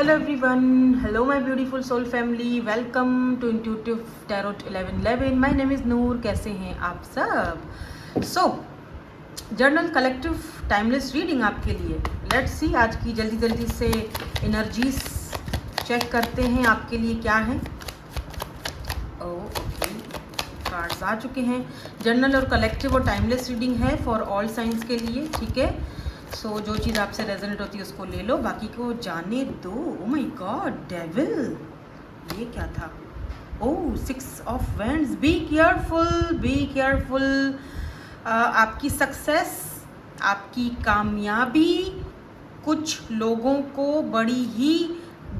Hello everyone, hello my beautiful soul family, welcome to Intuitive Tarot 1111. My name is Noor. कैसे हैं आप सब? Journal collective timeless reading आपके लिए. Let's see आज की जल्दी से एनर्जीज चेक करते हैं आपके लिए क्या है. ओके, कार्ड्स आ चुके हैं. जर्नल और कलेक्टिव और टाइमलेस रीडिंग है फॉर ऑल साइंस के लिए. ठीक है, सो जो चीज़ आपसे रेजोनेट होती है उसको ले लो, बाकी को जाने दो. ओ माय गॉड, डेविल, ये क्या था? ओह, 6 of wands. Be careful, be careful. आपकी सक्सेस, आपकी कामयाबी कुछ लोगों को बड़ी ही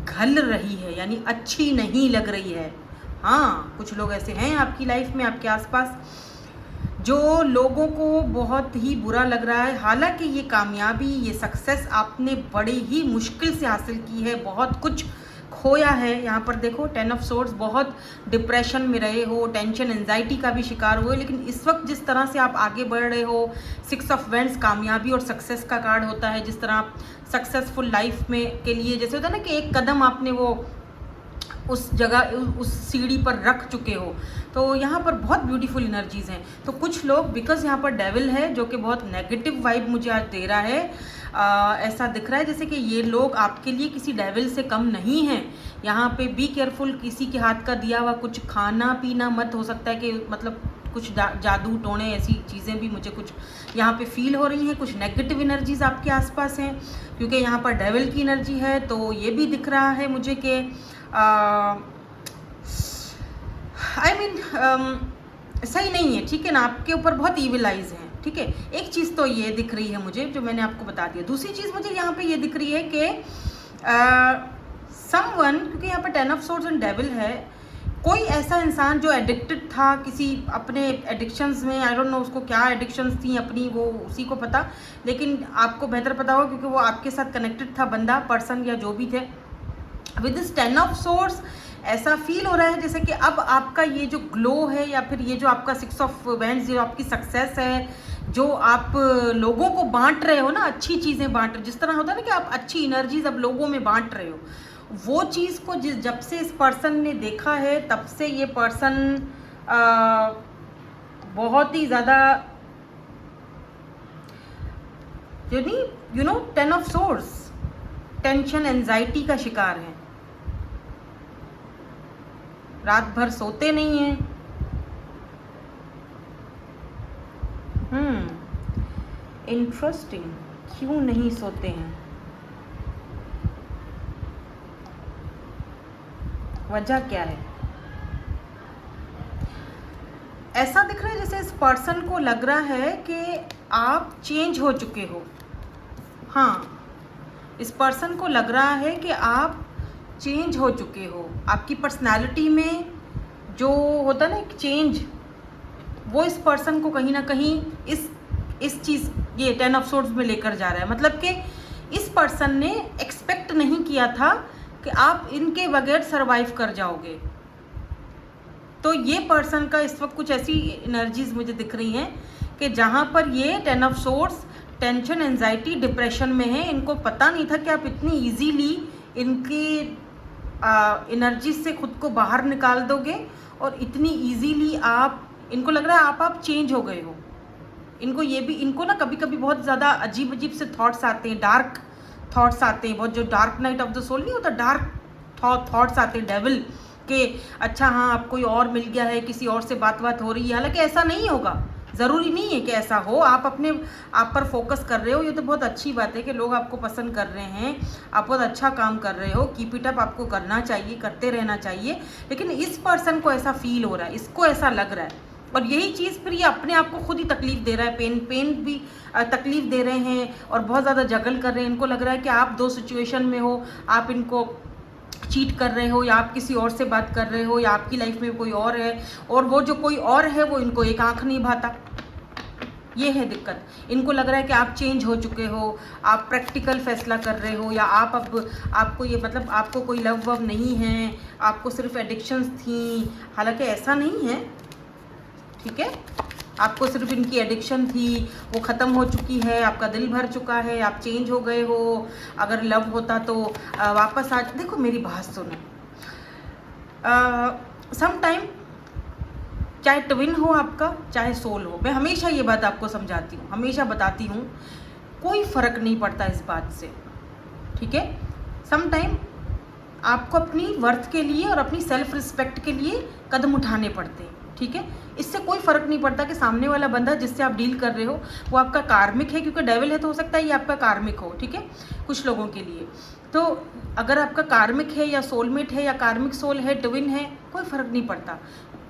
घल रही है, यानी अच्छी नहीं लग रही है. हाँ, कुछ लोग ऐसे हैं आपकी लाइफ में, आपके आसपास, जो लोगों को बहुत ही बुरा लग रहा है. हालांकि ये कामयाबी, ये सक्सेस आपने बड़ी ही मुश्किल से हासिल की है, बहुत कुछ खोया है. यहाँ पर देखो 10 ऑफ सोर्ड्स. बहुत डिप्रेशन में रहे हो, टेंशन एंजाइटी का भी शिकार हुए, लेकिन इस वक्त जिस तरह से आप आगे बढ़ रहे हो, 6 ऑफ वैंड्स कामयाबी और सक्सेस का कार्ड होता है. जिस तरह आप सक्सेसफुल लाइफ में के लिए, जैसे होता है ना कि एक कदम आपने वो उस जगह, उस सीढ़ी पर रख चुके हो, तो यहाँ पर बहुत ब्यूटीफुल एनर्जीज हैं. तो कुछ लोग, बिकॉज यहाँ पर डेविल है जो कि बहुत नेगेटिव वाइब मुझे आज दे रहा है, ऐसा दिख रहा है जैसे कि ये लोग आपके लिए किसी डेविल से कम नहीं हैं. यहाँ पे बी केयरफुल. किसी के हाथ का दिया हुआ कुछ खाना पीना मत. हो सकता है कि मतलब कुछ जादू टोने ऐसी चीज़ें भी मुझे कुछ यहाँ पे फील हो रही हैं. कुछ नेगेटिव एनर्जीज आपके आसपास हैं, क्योंकि यहाँ पर डेविल की एनर्जी है. तो ये भी दिख रहा है मुझे कि सही नहीं है. ठीक है ना, आपके ऊपर बहुत ईविल आइज हैं. ठीक है, एक चीज़ तो ये दिख रही है मुझे, जो मैंने आपको बता दिया. दूसरी चीज़ मुझे यहाँ पे ये दिख रही है कि समवन, क्योंकि यहाँ पर 10 ऑफ सोर्ड्स एंड डेविल है, कोई ऐसा इंसान जो एडिक्टेड था किसी अपने एडिक्शंस में. आई डोंट नो उसको क्या एडिक्शंस थी अपनी, वो उसी को पता, लेकिन आपको बेहतर पता होगा क्योंकि वो आपके साथ कनेक्टेड था, बंदा, पर्सन या जो भी थे. विद दिस 10 ऑफ सोर्ड्स ऐसा फील हो रहा है जैसे कि अब आपका ये जो ग्लो है, या फिर ये जो आपका 6 ऑफ वैंड्स, जो आपकी सक्सेस है, जो आप लोगों को बांट रहे हो ना, अच्छी चीज़ें बांट रहे हो, जिस तरह होता है ना कि आप अच्छी एनर्जीज अब लोगों में बांट रहे हो, वो चीज़ को जब से इस पर्सन ने देखा है, तब से ये पर्सन बहुत ही ज़्यादा, you know 10 of swords, tension anxiety का शिकार है. रात भर सोते नहीं हैं. इंटरेस्टिंग, क्यों नहीं सोते हैं? वजह क्या है? ऐसा दिख रहा है जैसे इस पर्सन को लग रहा है कि आप चेंज हो चुके हो. हाँ, इस पर्सन को लग रहा है कि आप चेंज हो चुके हो. आपकी पर्सनालिटी में जो होता है ना एक चेंज, वो इस पर्सन को कहीं ना कहीं इस चीज़, ये 10 ऑफ सोर्ड्स में लेकर जा रहा है. मतलब कि इस पर्सन ने एक्सपेक्ट नहीं किया था कि आप इनके बगैर सरवाइव कर जाओगे. तो ये पर्सन का इस वक्त कुछ ऐसी एनर्जीज मुझे दिख रही हैं कि जहाँ पर ये 10 of swords tension anxiety depression में है. इनको पता नहीं था कि आप इतनी इजीली इनकी एनर्जी से खुद को बाहर निकाल दोगे, और इतनी इजीली इनको लग रहा है आप चेंज हो गए हो. इनको ना कभी कभी बहुत ज़्यादा अजीब से थॉट्स आते हैं, डार्क थॉट्स आते हैं, बहुत, जो dark night of the soul नहीं होता, डार्क थॉट्स आते हैं डेविल के. अच्छा हाँ, आप कोई और मिल गया है, किसी और से बात हो रही है. हालांकि ऐसा नहीं होगा, ज़रूरी नहीं है कि ऐसा हो. आप अपने आप पर फोकस कर रहे हो, ये तो बहुत अच्छी बात है कि लोग आपको पसंद कर रहे हैं. आप बहुत अच्छा काम कर रहे हो, कीप इट अप. आपको करना चाहिए, करते रहना चाहिए. लेकिन इस पर्सन को ऐसा फील हो रहा है, इसको ऐसा लग रहा है, और यही चीज़ फिर ये अपने आप को खुद ही तकलीफ दे रहा है. पेन भी तकलीफ दे रहे हैं, और बहुत ज़्यादा जगल कर रहे हैं. इनको लग रहा है कि आप दो सिचुएशन में हो, आप इनको चीट कर रहे हो, या आप किसी और से बात कर रहे हो, या आपकी लाइफ में कोई और है, और वो जो कोई और है वो इनको एक आंख नहीं भाता. ये है दिक्कत. इनको लग रहा है कि आप चेंज हो चुके हो, आप प्रैक्टिकल फैसला कर रहे हो, या आप अब आपको ये, मतलब आपको कोई लव वव नहीं है, आपको सिर्फ एडिक्शंस थी. हालांकि ऐसा नहीं है. ठीक है, आपको सिर्फ इनकी एडिक्शन थी, वो ख़त्म हो चुकी है, आपका दिल भर चुका है, आप चेंज हो गए हो। अगर लव होता तो वापस आ। देखो मेरी बात सुनो, सम टाइम चाहे ट्विन हो आपका, चाहे सोल हो, मैं हमेशा ये बात आपको समझाती हूँ, हमेशा बताती हूँ, कोई फ़र्क नहीं पड़ता इस बात से, ठीक है। सम टाइम आपको अपनी वर्थ के लिए और अपनी सेल्फ रिस्पेक्ट के लिए कदम उठाने पड़ते हैं, ठीक है। इससे कोई फ़र्क नहीं पड़ता कि सामने वाला बंदा जिससे आप डील कर रहे हो वो आपका कार्मिक है, क्योंकि डेविल है तो हो सकता है ये आपका कार्मिक हो, ठीक है, कुछ लोगों के लिए। तो अगर आपका कार्मिक है या सोलमेट है या कार्मिक सोल है, ट्विन है, कोई फ़र्क नहीं पड़ता।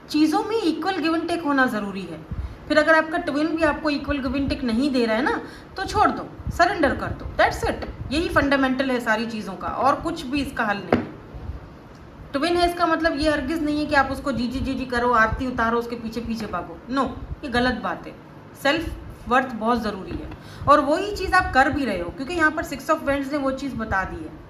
चीज़ों में इक्वल गिव एंड टेक होना ज़रूरी है। फिर अगर आपका ट्विन भी आपको इक्वल गिव एंड टेक नहीं दे रहा है ना, तो छोड़ दो, सरेंडर कर दो, दैट्स इट। यही फंडामेंटल है सारी चीज़ों का, और कुछ भी इसका हल नहीं। ट्विन है इसका मतलब ये हरगिज़ नहीं है कि आप उसको जी जी जी जी करो, आरती उतारो, उसके पीछे पीछे भागो, नो, ये गलत बात है। सेल्फ वर्थ बहुत ज़रूरी है, और वही चीज़ आप कर भी रहे हो, क्योंकि यहाँ पर 6 ऑफ वेंड्स ने वो चीज़ बता दी है।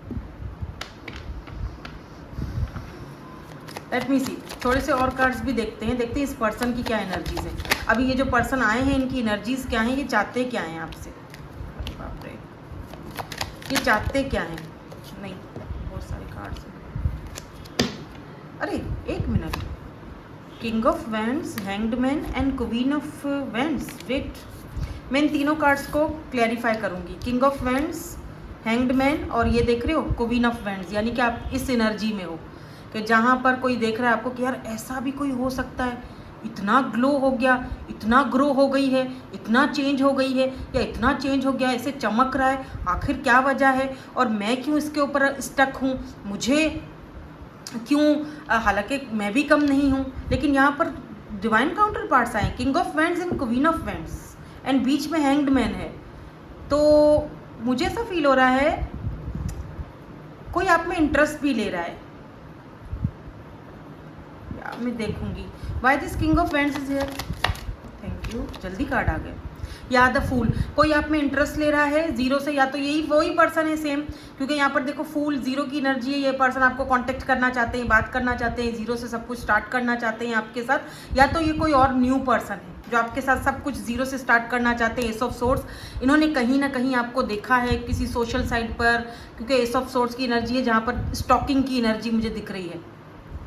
लेट मी सी, थोड़े से और कार्ड्स भी देखते हैं इस पर्सन की क्या एनर्जीज है। अभी ये जो पर्सन आए हैं इनकी एनर्जीज क्या हैं, ये चाहते क्या हैं आपसे, बाप रे, ये चाहते क्या हैं। नहीं, बहुत सारे कार्ड्स हैं, अरे एक मिनट, king of wands, hanged man and queen of wands. Wait, मैं इन तीनों कार्ड्स को क्लैरिफाई करूंगी। King of wands, hanged man, और ये देख रहे हो क्वीन ऑफ वेंड्स, यानी कि आप इस एनर्जी में हो कि जहाँ पर कोई देख रहा है आपको कि यार ऐसा भी कोई हो सकता है, इतना ग्लो हो गया, इतना ग्रो हो गई है, इतना चेंज हो गई है, या इतना चेंज हो गया, ऐसे चमक रहा है, आखिर क्या वजह है, और मैं क्यों इसके ऊपर स्टक हूँ, मुझे क्यों, हालांकि मैं भी कम नहीं हूँ। लेकिन यहाँ पर डिवाइन काउंटर पार्ट्स आए, king of wands and queen of wands, and बीच में हैंग्ड मैन है। तो मुझे ऐसा फील हो रहा है कोई आप में इंटरेस्ट भी ले रहा है, मैं देखूंगी। Why this king of wands is here, thank you, जल्दी कार्ड आ गया। या द फूल, कोई आप में इंटरेस्ट ले रहा है जीरो से, या तो यही वही पर्सन है सेम, क्योंकि यहाँ पर देखो फूल जीरो की एनर्जी है। ये पर्सन आपको कांटेक्ट करना चाहते हैं, बात करना चाहते हैं, जीरो से सब कुछ स्टार्ट करना चाहते हैं आपके साथ, या तो ये कोई और न्यू पर्सन है जो आपके साथ सब कुछ जीरो से स्टार्ट करना चाहते हैं। एस ऑफ सोर्ड्स, इन्होंने कहीं ना कहीं आपको देखा है किसी सोशल साइट पर, क्योंकि एस ऑफ सोर्ड्स की एनर्जी है जहाँ पर स्टॉकिंग की एनर्जी मुझे दिख रही है,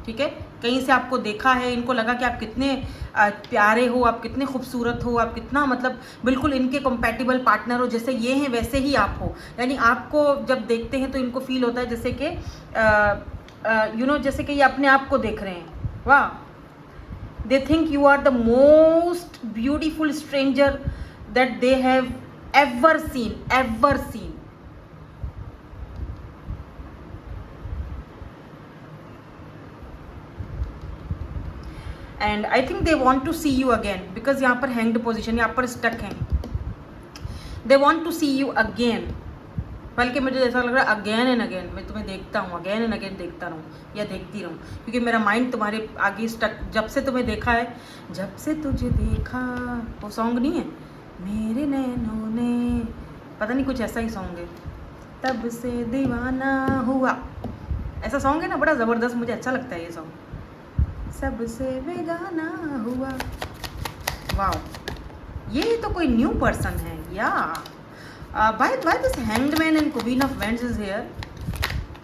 ठीक है। कहीं से आपको देखा है, इनको लगा कि आप कितने प्यारे हो, आप कितने खूबसूरत हो, आप कितना मतलब बिल्कुल इनके कंपैटिबल पार्टनर हो, जैसे ये हैं वैसे ही आप हो। यानी आपको जब देखते हैं तो इनको फील होता है जैसे कि यू नो, जैसे कि ये अपने आप को देख रहे हैं। वाह, they think you are the most beautiful stranger that they have ever seen. And I think they want to see you again, because यहाँ पर हैंग्ड पोजिशन, यहाँ पर स्टक हैं, they want to see you again. बल्कि मुझे ऐसा लग रहा है अगेन एंड अगेन मैं तुम्हें देखता हूँ, अगेन एंड अगेन देखता रहूँ या देखती रहूँ, क्योंकि मेरा माइंड तुम्हारे आगे स्टक, जब से तुम्हें देखा है, जब से तुझे देखा, वो सॉन्ग नहीं है, मेरे नैनों ने, पता नहीं कुछ ऐसा ही सॉन्ग है, तब से दीवाना हुआ, ऐसा सॉन्ग है ना, बड़ा ज़बरदस्त, मुझे अच्छा लगता है ये सॉन्ग, सबसे बेगाना हुआ। वाओ, ये तो कोई न्यू पर्सन है या by this hanged man and queen of wands is here.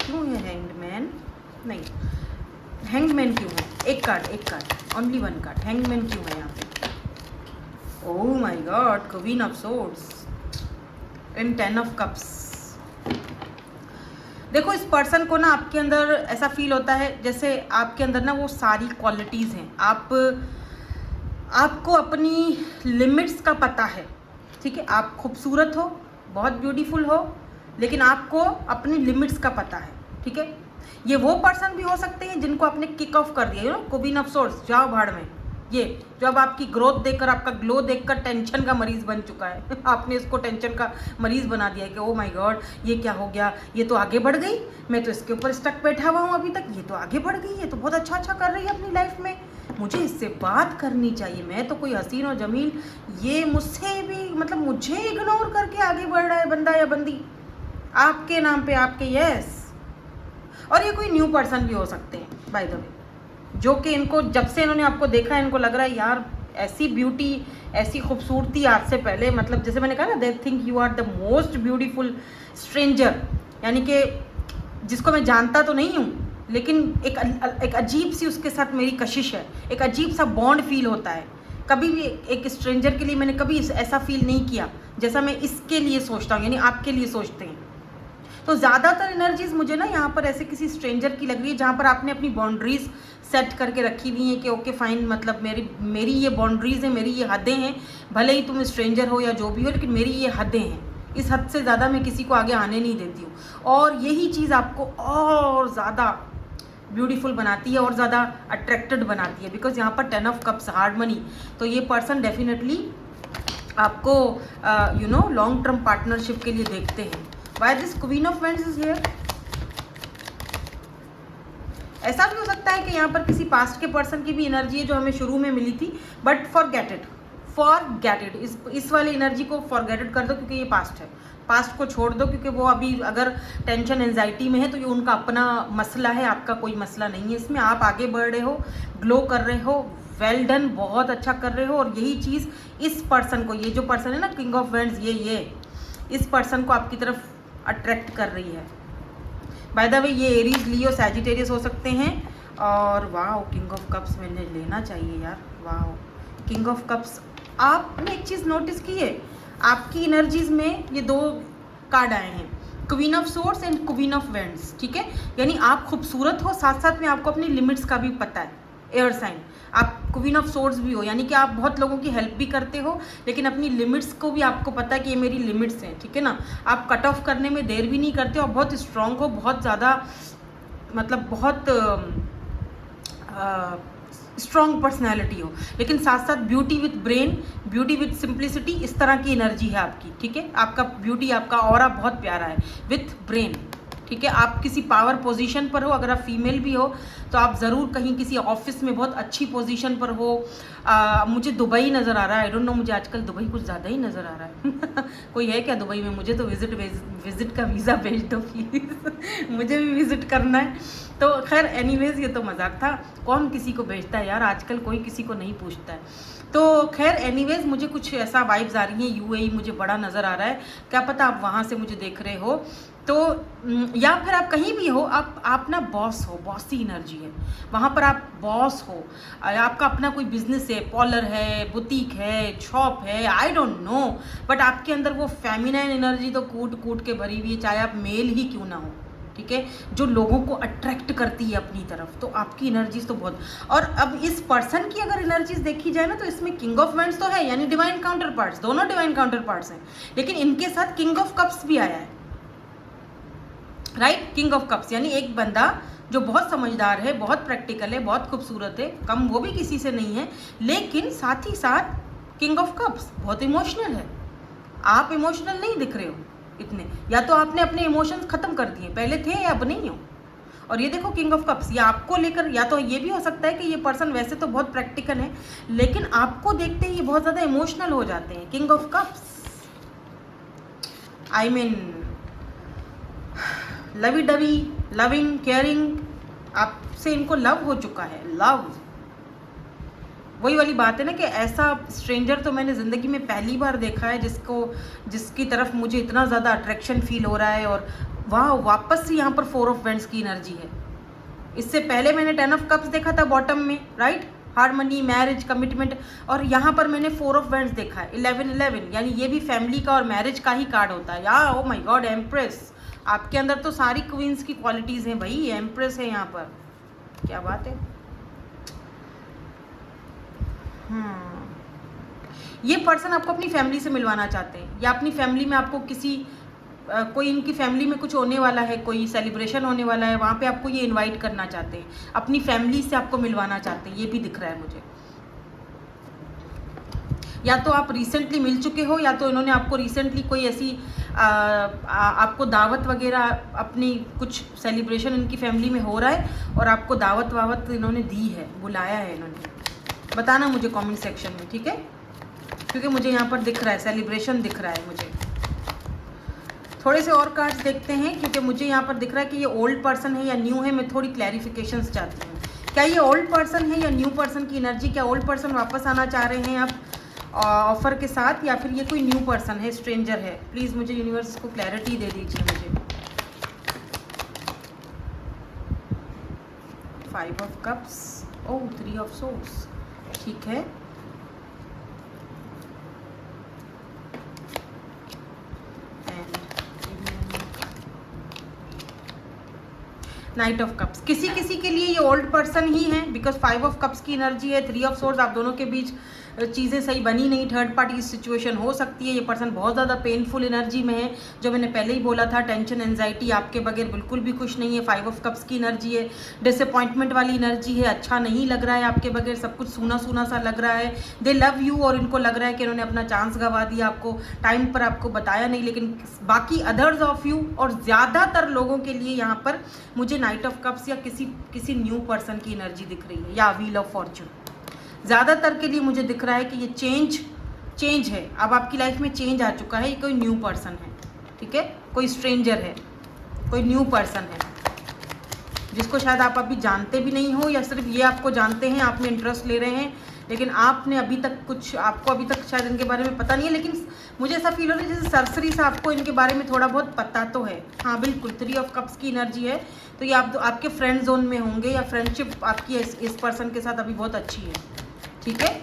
क्यों है हैंग्ड मैन, नहीं हैंग्ड मैन क्यों है, एक card only one card, hanged man क्यों है यहाँ पे। Oh my god, queen of swords and 10 of cups. देखो इस पर्सन को ना आपके अंदर ऐसा फील होता है जैसे आपके अंदर ना वो सारी क्वालिटीज़ हैं, आपको अपनी लिमिट्स का पता है, ठीक है। आप खूबसूरत हो, बहुत ब्यूटीफुल हो, लेकिन आपको अपनी लिमिट्स का पता है, ठीक है। ये वो पर्सन भी हो सकते हैं जिनको आपने किक ऑफ कर दिया, you know, queen of swords, जाओ भाड़ में। ये जो अब आपकी ग्रोथ देखकर, आपका ग्लो देखकर टेंशन का मरीज़ बन चुका है आपने इसको टेंशन का मरीज़ बना दिया है कि ओ माय गॉड ये क्या हो गया, ये तो आगे बढ़ गई, मैं तो इसके ऊपर स्टक बैठा हुआ हूँ अभी तक, ये तो आगे बढ़ गई, ये तो बहुत अच्छा कर रही है अपनी लाइफ में, मुझे इससे बात करनी चाहिए, मैं तो कोई हसीन और जमील, ये मुझसे भी मतलब मुझे इग्नोर करके आगे बढ़ रहा है बंदा या बंदी आपके नाम पे, आपके यस। और ये कोई न्यू पर्सन भी हो सकते हैं बाय द वे, जो कि इनको जब से इन्होंने आपको देखा है इनको लग रहा है यार ऐसी ब्यूटी, ऐसी खूबसूरती आज से पहले, मतलब जैसे मैंने कहा ना, they think you are the most beautiful stranger, यानी कि जिसको मैं जानता तो नहीं हूँ, लेकिन एक अजीब सी उसके साथ मेरी कशिश है, एक अजीब सा बॉन्ड फील होता है। कभी भी एक स्ट्रेंजर के लिए मैंने कभी ऐसा फील नहीं किया जैसा मैं इसके लिए सोचता हूँ, यानी आपके लिए सोचते हैं। तो ज़्यादातर एनर्जीज मुझे ना यहाँ पर ऐसे किसी स्ट्रेंजर की लग रही है जहाँ पर आपने अपनी बाउंड्रीज सेट करके रखी हुई हैं कि ओके फाइन, मतलब मेरी ये बाउंड्रीज हैं, मेरी ये हदें हैं, भले ही तुम स्ट्रेंजर हो या जो भी हो, लेकिन मेरी ये हदें हैं, इस हद से ज़्यादा मैं किसी को आगे आने नहीं देती हूँ। और यही चीज़ आपको और ज़्यादा ब्यूटीफुल बनाती है और ज़्यादा अट्रैक्टेड बनाती है, बिकॉज यहाँ पर 10 ऑफ कप्स, हार्ड मनी। तो ये पर्सन डेफिनेटली आपको लॉन्ग टर्म पार्टनरशिप के लिए देखते हैं। Why this queen of wands is here? ऐसा भी हो सकता है कि यहाँ पर किसी पास्ट के पर्सन की भी एनर्जी है जो हमें शुरू में मिली थी, बट फॉरगेट इट, इस वाली एनर्जी को फॉरगेट कर दो, क्योंकि ये पास्ट है। पास्ट को छोड़ दो, क्योंकि वो अभी अगर टेंशन एंजाइटी में है तो ये उनका अपना मसला है, आपका कोई मसला नहीं है इसमें। आप आगे बढ़ रहे हो, ग्लो कर रहे हो, वेल डन, बहुत अच्छा कर रहे हो। और यही चीज़ इस पर्सन को, ये जो पर्सन है ना किंग ऑफ वेंड्स, ये इस पर्सन को आपकी तरफ अट्रैक्ट कर रही है। बाय द वे ये एरीज, लियो, सैजिटेरियस हो सकते हैं। और वाह, किंग ऑफ कप्स मैंने लेना चाहिए यार, वाह, किंग ऑफ कप्स। आपने एक चीज़ नोटिस की है, आपकी एनर्जीज में ये 2 कार्ड आए हैं, queen of swords and queen of vends, ठीक है। यानी आप खूबसूरत हो, साथ साथ में आपको अपनी लिमिट्स का भी पता है, एयर साइन। आप क्वीन ऑफ सोर्ड्स भी हो, यानी कि आप बहुत लोगों की हेल्प भी करते हो, लेकिन अपनी लिमिट्स को भी आपको पता है कि ये मेरी लिमिट्स हैं, ठीक है ना। आप कट ऑफ करने में देर भी नहीं करते हो, बहुत स्ट्रांग हो, बहुत ज़्यादा, मतलब बहुत स्ट्रॉन्ग पर्सनैलिटी हो, लेकिन साथ साथ beauty with brain, beauty with simplicity, इस तरह की एनर्जी है आपकी, ठीक है। आपका ब्यूटी, आपका ऑरा बहुत प्यारा है विथ ब्रेन, ठीक है। आप किसी पावर पोजीशन पर हो, अगर आप फीमेल भी हो तो आप ज़रूर कहीं किसी ऑफिस में बहुत अच्छी पोजीशन पर हो। मुझे दुबई नज़र आ रहा है, आई डोंट नो, मुझे आजकल दुबई कुछ ज़्यादा ही नज़र आ रहा है कोई है क्या दुबई में? मुझे तो विज़िट का वीज़ा भेज दो प्लीज़ मुझे भी विज़िट करना है। तो खैर एनीवेज, ये तो मजाक था, कौन किसी को भेजता है यार, आजकल कोई किसी को नहीं पूछता है। तो खैर एनीवेज, मुझे कुछ ऐसा वाइब्स आ रही हैं, यूएई मुझे बड़ा नज़र आ रहा है, क्या पता आप वहाँ से मुझे देख रहे हो, तो या फिर आप कहीं भी हो, आप ना बॉस हो, बॉसी एनर्जी है वहाँ पर, आप बॉस हो, आपका अपना कोई बिजनेस है, पॉलर है, बुटीक है, शॉप है, आई डोंट नो, बट आपके अंदर वो फेमिनाइन एनर्जी तो कूट कूट के भरी हुई है, चाहे आप मेल ही क्यों ना हो, ठीक है, जो लोगों को अट्रैक्ट करती है अपनी तरफ। तो आपकी एनर्जीज तो बहुत, और अब इस पर्सन की अगर एनर्जीज देखी जाए ना, तो इसमें किंग ऑफ वेंड्स तो है, यानी डिवाइन काउंटर पार्ट्स, दोनों डिवाइन काउंटर पार्ट्स हैं, लेकिन इनके साथ किंग ऑफ कप्स भी आया है, राइट। किंग ऑफ कप्स यानी एक बंदा जो बहुत समझदार है, बहुत प्रैक्टिकल है, बहुत खूबसूरत है, कम वो भी किसी से नहीं है, लेकिन साथ ही साथ किंग ऑफ कप्स बहुत इमोशनल है। आप इमोशनल नहीं दिख रहे हो इतने, या तो आपने अपने इमोशंस खत्म कर दिए, पहले थे या अब नहीं हो। और ये देखो किंग ऑफ कप्स, या आपको लेकर, या तो ये भी हो सकता है कि ये पर्सन वैसे तो बहुत प्रैक्टिकल है, लेकिन आपको देखते ही ये बहुत ज़्यादा इमोशनल हो जाते हैं। King of cups, I mean lovey dovey, loving, caring, आपसे इनको लव हो चुका है, लव। वही वाली बात है ना कि ऐसा स्ट्रेंजर तो मैंने ज़िंदगी में पहली बार देखा है जिसकी तरफ मुझे इतना ज़्यादा अट्रैक्शन फील हो रहा है। और वाह, वापस से यहाँ पर 4 ऑफ वेंड्स की एनर्जी है। इससे पहले मैंने 10 ऑफ कप्स देखा था बॉटम में, right, hard money, marriage, commitment, और यहाँ पर मैंने 4 ऑफ वेंड्स देखा है, 11-11, यानी ये भी फैमिली का और मैरिज का ही कार्ड होता है। या ओ माय गॉड, एम्प्रेस, आपके अंदर तो सारी क्वींस की क्वालिटीज़ हैं भाई, एम्प्रेस है यहाँ पर, क्या बात है। ये पर्सन आपको अपनी फैमिली से मिलवाना चाहते हैं, या अपनी फैमिली में आपको कोई इनकी फैमिली में कुछ होने वाला है, कोई सेलिब्रेशन होने वाला है, वहाँ पे आपको ये इनवाइट करना चाहते हैं, अपनी फैमिली से आपको मिलवाना चाहते हैं, ये भी दिख रहा है मुझे। या तो आप रिसेंटली मिल चुके हो, या तो इन्होंने आपको रिसेंटली कोई ऐसी आपको दावत वगैरह, अपनी कुछ सेलिब्रेशन इनकी फैमिली में हो रहा है और आपको दावत वावत इन्होंने दी है, बुलाया है इन्होंने। बताना मुझे कमेंट सेक्शन में, ठीक है, क्योंकि मुझे यहाँ पर दिख रहा है सेलिब्रेशन दिख रहा है मुझे। थोड़े से और कार्ड्स देखते हैं, क्योंकि मुझे यहाँ पर दिख रहा है कि ये ओल्ड पर्सन है या न्यू है, मैं थोड़ी क्लैरिफिकेशंस चाहती हूँ। क्या ये ओल्ड पर्सन है या न्यू पर्सन की एनर्जी? क्या ओल्ड पर्सन वापस आना चाह रहे हैं आप ऑफर के साथ, या फिर ये कोई न्यू पर्सन है, स्ट्रेंजर है? प्लीज़ मुझे यूनिवर्स को क्लैरिटी दे दीजिए मुझे। 5 of cups, oh 3 of source, ठीक है। नाइट ऑफ कप्स, किसी किसी के लिए ये ओल्ड पर्सन ही है, बिकॉज 5 ऑफ कप्स की एनर्जी है। 3 ऑफ सोर्स, आप दोनों के बीच चीज़ें सही बनी नहीं, थर्ड पार्टी सिचुएशन हो सकती है। ये पर्सन बहुत ज़्यादा पेनफुल एनर्जी में है, जो मैंने पहले ही बोला था, टेंशन एंजाइटी आपके बगैर बिल्कुल भी खुश नहीं है। 5 ऑफ कप्स की एनर्जी है, डिसअपॉइंटमेंट वाली एनर्जी है, अच्छा नहीं लग रहा है आपके बगैर, सब कुछ सूना सूना सा लग रहा है। दे लव यू, और इनको लग रहा है कि इन्होंने अपना चांस गंवा दिया, आपको टाइम पर आपको बताया नहीं। लेकिन बाकी अदर्स ऑफ यू और ज़्यादातर लोगों के लिए यहाँ पर मुझे नाइट ऑफ कप्स या किसी न्यू पर्सन की एनर्जी दिख रही है, या व्हील ऑफ फॉर्चून। ज़्यादातर के लिए मुझे दिख रहा है कि ये चेंज है, अब आपकी लाइफ में चेंज आ चुका है। ये कोई न्यू पर्सन है, ठीक है, कोई स्ट्रेंजर है, कोई न्यू पर्सन है, जिसको शायद आप अभी जानते भी नहीं हो, या सिर्फ ये आपको जानते हैं, आप में इंटरेस्ट ले रहे हैं, लेकिन आपने अभी तक आपको अभी तक शायद इनके बारे में पता नहीं है। लेकिन मुझे ऐसा फील हो रहा है जैसे सरसरी से आपको इनके बारे में थोड़ा बहुत पता तो है। हाँ बिल्कुल, 3 ऑफ कप्स की एनर्जी है, तो ये आपके फ्रेंड जोन में होंगे, या फ्रेंडशिप आपकी इस पर्सन के साथ अभी बहुत अच्छी है, ठीक है,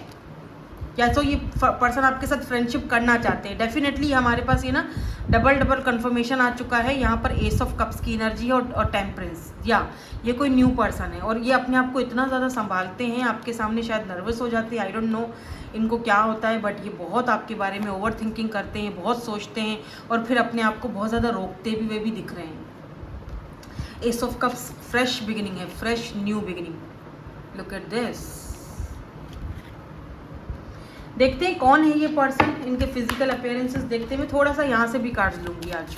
या तो ये पर्सन आपके साथ फ्रेंडशिप करना चाहते हैं। डेफिनेटली हमारे पास ये ना डबल कंफर्मेशन आ चुका है यहाँ पर, एस ऑफ कप्स की एनर्जी है और टेम्परेंस, या ये कोई न्यू पर्सन है, और ये अपने आप को इतना ज़्यादा संभालते हैं, आपके सामने शायद नर्वस हो जाते हैं, आई डोंट नो इनको क्या होता है, बट ये बहुत आपके बारे में ओवर थिंकिंग करते हैं, बहुत सोचते हैं, और फिर अपने आप को बहुत ज़्यादा रोकते भी हुए भी दिख रहे हैं। Ace of cups fresh beginning है, fresh new beginning. Look at this. देखते हैं कौन है ये पर्सन, इनके फिजिकल अपीयरेंसेस देखते हैं। मैं थोड़ा सा यहाँ से भी कार्ड्स लूँगी आज,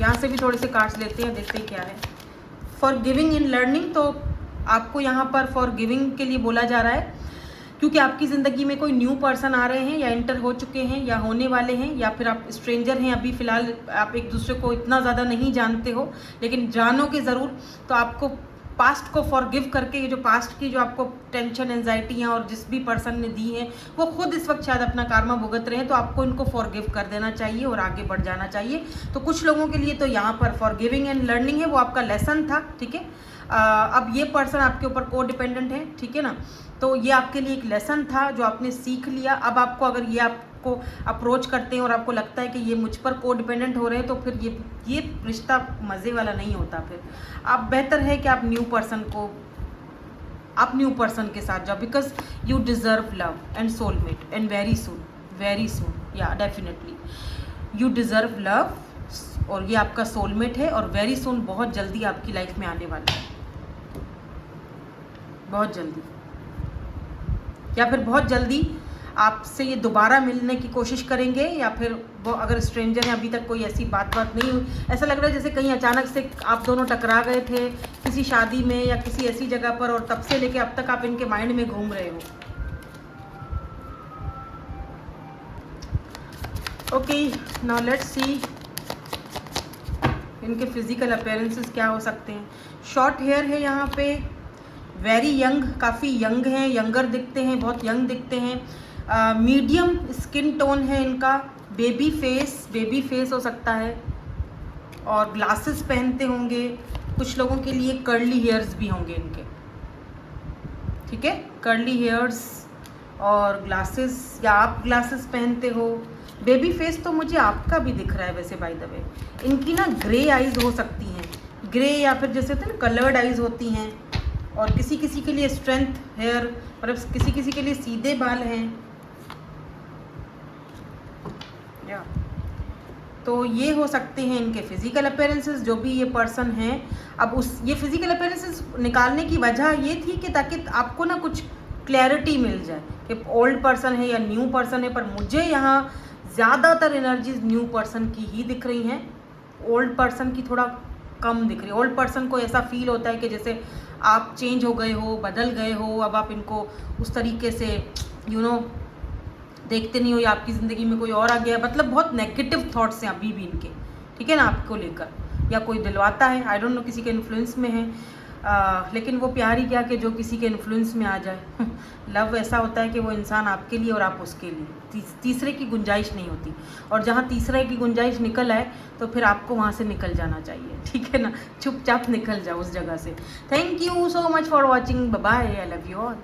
यहाँ से भी थोड़े से कार्ड्स लेते हैं, देखते हैं क्या है। फॉर गिविंग इन लर्निंग, तो आपको यहाँ पर फॉर गिविंग के लिए बोला जा रहा है, क्योंकि आपकी ज़िंदगी में कोई न्यू पर्सन आ रहे हैं, या एंटर हो चुके हैं, या होने वाले हैं, या फिर आप स्ट्रेंजर हैं, अभी फ़िलहाल आप एक दूसरे को इतना ज़्यादा नहीं जानते हो, लेकिन जानोगे ज़रूर। तो आपको पास्ट को फॉरगिव करके, ये जो पास्ट की जो आपको टेंशन एंजाइटियाँ और जिस भी पर्सन ने दी है, वो खुद इस वक्त शायद अपना कार्मा भुगत रहे हैं, तो आपको इनको फॉरगिव कर देना चाहिए और आगे बढ़ जाना चाहिए। तो कुछ लोगों के लिए तो यहाँ पर फॉरगिविंग एंड लर्निंग है, वो आपका लेसन था, ठीक है। अब ये पर्सन आपके ऊपर को डिपेंडेंट है, ठीक है ना, तो ये आपके लिए एक लेसन था जो आपने सीख लिया। अब आपको अगर ये आपको अप्रोच करते हैं और आपको लगता है कि ये मुझ पर को डिपेंडेंट हो रहे हैं, तो फिर ये रिश्ता मज़े वाला नहीं होता। फिर आप बेहतर है कि आप न्यू पर्सन के साथ जाओ, because you deserve love and soulmate and very soon, या डेफिनेटली यू डिज़र्व लव, और ये आपका सोलमेट है, और वेरी सून, बहुत जल्दी आपकी लाइफ में आने वाला है, बहुत जल्दी, या फिर बहुत जल्दी आपसे ये दोबारा मिलने की कोशिश करेंगे, या फिर वो अगर स्ट्रेंजर हैं, अभी तक कोई ऐसी बात नहीं हुई, ऐसा लग रहा है जैसे कहीं अचानक से आप दोनों टकरा गए थे किसी शादी में या किसी ऐसी जगह पर, और तब से लेके अब तक आप इनके माइंड में घूम रहे हो। ओके, नाउ लेट्स सी इनके फिजिकल अपीयरेंसेस क्या हो सकते हैं। शॉर्ट हेयर है यहाँ पे, वेरी यंग, काफ़ी यंग हैं, यंगर दिखते हैं, बहुत यंग दिखते हैं। मीडियम स्किन टोन है इनका, बेबी फेस हो सकता है, और ग्लासेस पहनते होंगे। कुछ लोगों के लिए कर्ली हेयर्स भी होंगे इनके, ठीक है, कर्ली हेयर्स और ग्लासेस, या आप ग्लासेस पहनते हो। बेबी फेस तो मुझे आपका भी दिख रहा है वैसे, बाय द वे। इनकी ना ग्रे आइज़ हो सकती हैं, ग्रे, या फिर जैसे होते हैं ना कलर्ड आइज़ होती हैं, और किसी किसी के लिए स्ट्रेंथ हेयर, और किसी किसी के लिए सीधे बाल हैं, या तो ये हो सकते हैं इनके फिजिकल अपीयरेंसेस, जो भी ये पर्सन हैं। अब ये फिजिकल अपीयरेंसेस निकालने की वजह ये थी कि ताकि आपको ना कुछ क्लैरिटी मिल जाए कि ओल्ड पर्सन है या न्यू पर्सन है, पर मुझे यहाँ ज़्यादातर एनर्जीज न्यू पर्सन की ही दिख रही हैं, ओल्ड पर्सन की थोड़ा कम दिख रही है। ओल्ड पर्सन को ऐसा फील होता है कि जैसे आप चेंज हो गए हो, बदल गए हो, अब आप इनको उस तरीके से देखते नहीं हो, या आपकी ज़िंदगी में कोई और आ गया, मतलब बहुत नेगेटिव थॉट्स हैं अभी भी इनके, ठीक है ना, आपको लेकर, या कोई दिलवाता है, आई डोंट नो, किसी के इन्फ्लुएंस में है। लेकिन वो प्यार ही क्या कि जो किसी के इन्फ्लुएंस में आ जाए। लव ऐसा होता है कि वो इंसान आपके लिए और आप उसके लिए, तीसरे की गुंजाइश नहीं होती। और जहाँ तीसरे की गुंजाइश निकल आए तो फिर आपको वहाँ से निकल जाना चाहिए, ठीक है ना, चुपचाप निकल जाओ उस जगह से। Thank you so much for watching, bye bye, I love you all.